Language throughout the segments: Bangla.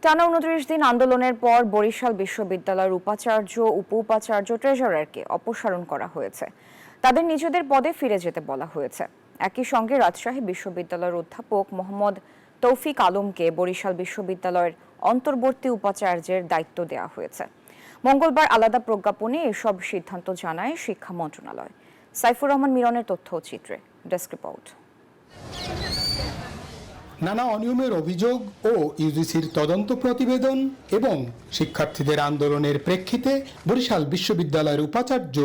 টানা ২৯ দিন আন্দোলনের পর বরিশাল বিশ্ববিদ্যালয়ের উপাচার্য উপ উপাচার্য ট্রেজারারকে অপসারণ করা হয়েছে। তাদের নিজেদের পদে ফিরে যেতে বলা হয়েছে। একই সঙ্গে রাজশাহী বিশ্ববিদ্যালয়ের অধ্যাপক মোহাম্মদ তৌফিক আলমকে বরিশাল বিশ্ববিদ্যালয়ের অন্তর্বর্তী উপাচার্যের দায়িত্ব দেওয়া হয়েছে। মঙ্গলবার আলাদা প্রজ্ঞাপনে এসব সিদ্ধান্ত জানায় শিক্ষা মন্ত্রণালয়। সাইফুর রহমান মিরনের তথ্যচিত্রে ডেস্ক রিপোর্ট। নানা অনিয়মের অভিযোগ ও ইউজিসির তদন্ত প্রতিবেদন এবং শিক্ষার্থীদের আন্দোলনের প্রেক্ষিতে বরিশাল বিশ্ববিদ্যালয়ের উপাচার্য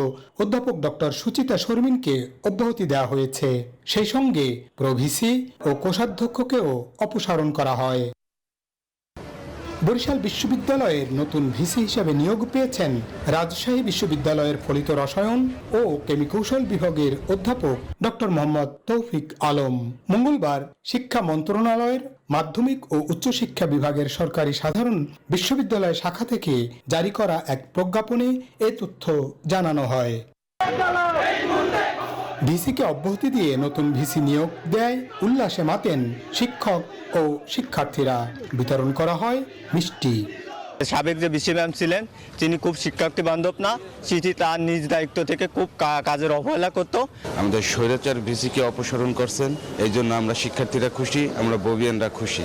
অধ্যাপক ডক্টর সুচিতা শর্মিনকে অব্যাহতি দেওয়া হয়েছে। সেই সঙ্গে প্রভিসি ও কোষাধ্যক্ষকেও অপসারণ করা হয়। বরিশাল বিশ্ববিদ্যালয়ের নতুন ভিসি হিসেবে নিয়োগ পেয়েছেন রাজশাহী বিশ্ববিদ্যালয়ের ফলিত রসায়ন ও কেমিকৌশল বিভাগের অধ্যাপক ডক্টর মোহাম্মদ তৌফিক আলম। মঙ্গলবার শিক্ষা মন্ত্রণালয়ের মাধ্যমিক ও উচ্চশিক্ষা বিভাগের সরকারি সাধারণ বিশ্ববিদ্যালয় শাখা থেকে জারি করা এক প্রজ্ঞাপনে এ তথ্য জানানো হয়। ভিসিকে অব্যাহতি দিয়ে নতুন ভিসি নিয়োগ দেয় উল্লাসে মাতেন শিক্ষক ও শিক্ষার্থীরা। বিতরণ করা হয় মিষ্টি। সাবেক যে ভিসি ম্যাম ছিলেন তিনি খুব শিক্ষার্থী বান্ধব না, সেটি তার নিজ দায়িত্ব থেকে খুব কাজের অবহেলা করত। আমাদের স্বৈরাচার ভিসিকে অপসারণ করছেন, এই জন্য আমরা শিক্ষার্থীরা খুশি, আমরা ববিয়ানরা খুশি।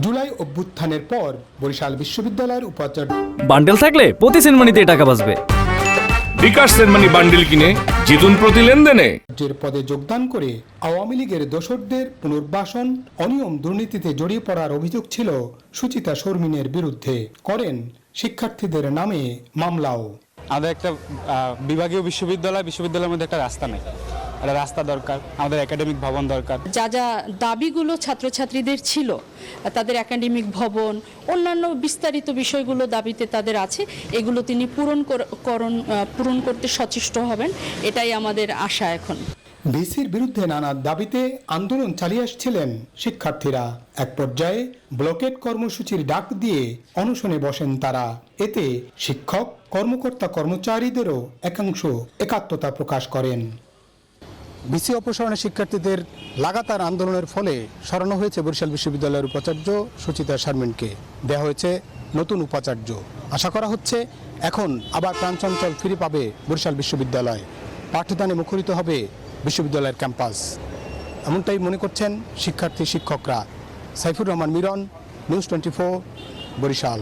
জুলাই অভ্যুত্থানের পর বরিশাল বিশ্ববিদ্যালয়ের উপাচার্য বান্ডেল থাকলে প্রতি সেনমানিতে টাকা বাঁচবে। বিকাশ সেনমানি বান্ডেল কিনে জিতুন প্রতি লেনদেনে। পদে যোগদান করে আওয়ামী লীগের দোসরদের পুনর্বাসন, অনিয়ম দুর্নীতিতে জড়িয়ে পড়ার অভিযোগ ছিল সুচিতা শর্মিনের বিরুদ্ধে। করেন শিক্ষার্থীদের নামে মামলাও। আমাদের একটা বিভাগীয় বিশ্ববিদ্যালয়ের মধ্যে একটা রাস্তা নেই, একটা রাস্তা দরকার, আমাদের একাডেমিক ভবন দরকার। যা যা দাবিগুলো ছাত্রছাত্রীদের ছিল, তাদের একাডেমিক ভবন, অন্যান্য বিস্তারিত বিষয়গুলো দাবিতে তাদের আছে, এগুলো তিনি পূরণ করতে সচেষ্ট হবেন, এটাই আমাদের আশা। এখন ভিসির বিরুদ্ধে নানা দাবিতে আন্দোলন চালিয়ে আসছিলেন শিক্ষার্থীরা। এক পর্যায়ে ব্লকেট কর্মসূচির ডাক দিয়ে অনশনে বসেন তারা। এতে শিক্ষক, কর্মকর্তা, কর্মচারীদেরও একাংশ একাত্মতা প্রকাশ করেন। ভিসি অপসারণে শিক্ষার্থীদের লাগাতার আন্দোলনের ফলে সরানো হয়েছে বরিশাল বিশ্ববিদ্যালয়ের উপাচার্য সুচিতা শর্মিনকে। দেওয়া হয়েছে নতুন উপাচার্য। আশা করা হচ্ছে এখন আবার প্রাণচঞ্চল ফিরে পাবে বরিশাল বিশ্ববিদ্যালয়, পাঠদানে মুখরিত হবে বিশ্ববিদ্যালয়ের ক্যাম্পাস, এমনটাই মনে করছেন শিক্ষার্থী শিক্ষকরা। সাইফুর রহমান মিরন, নিউজ 24, বরিশাল।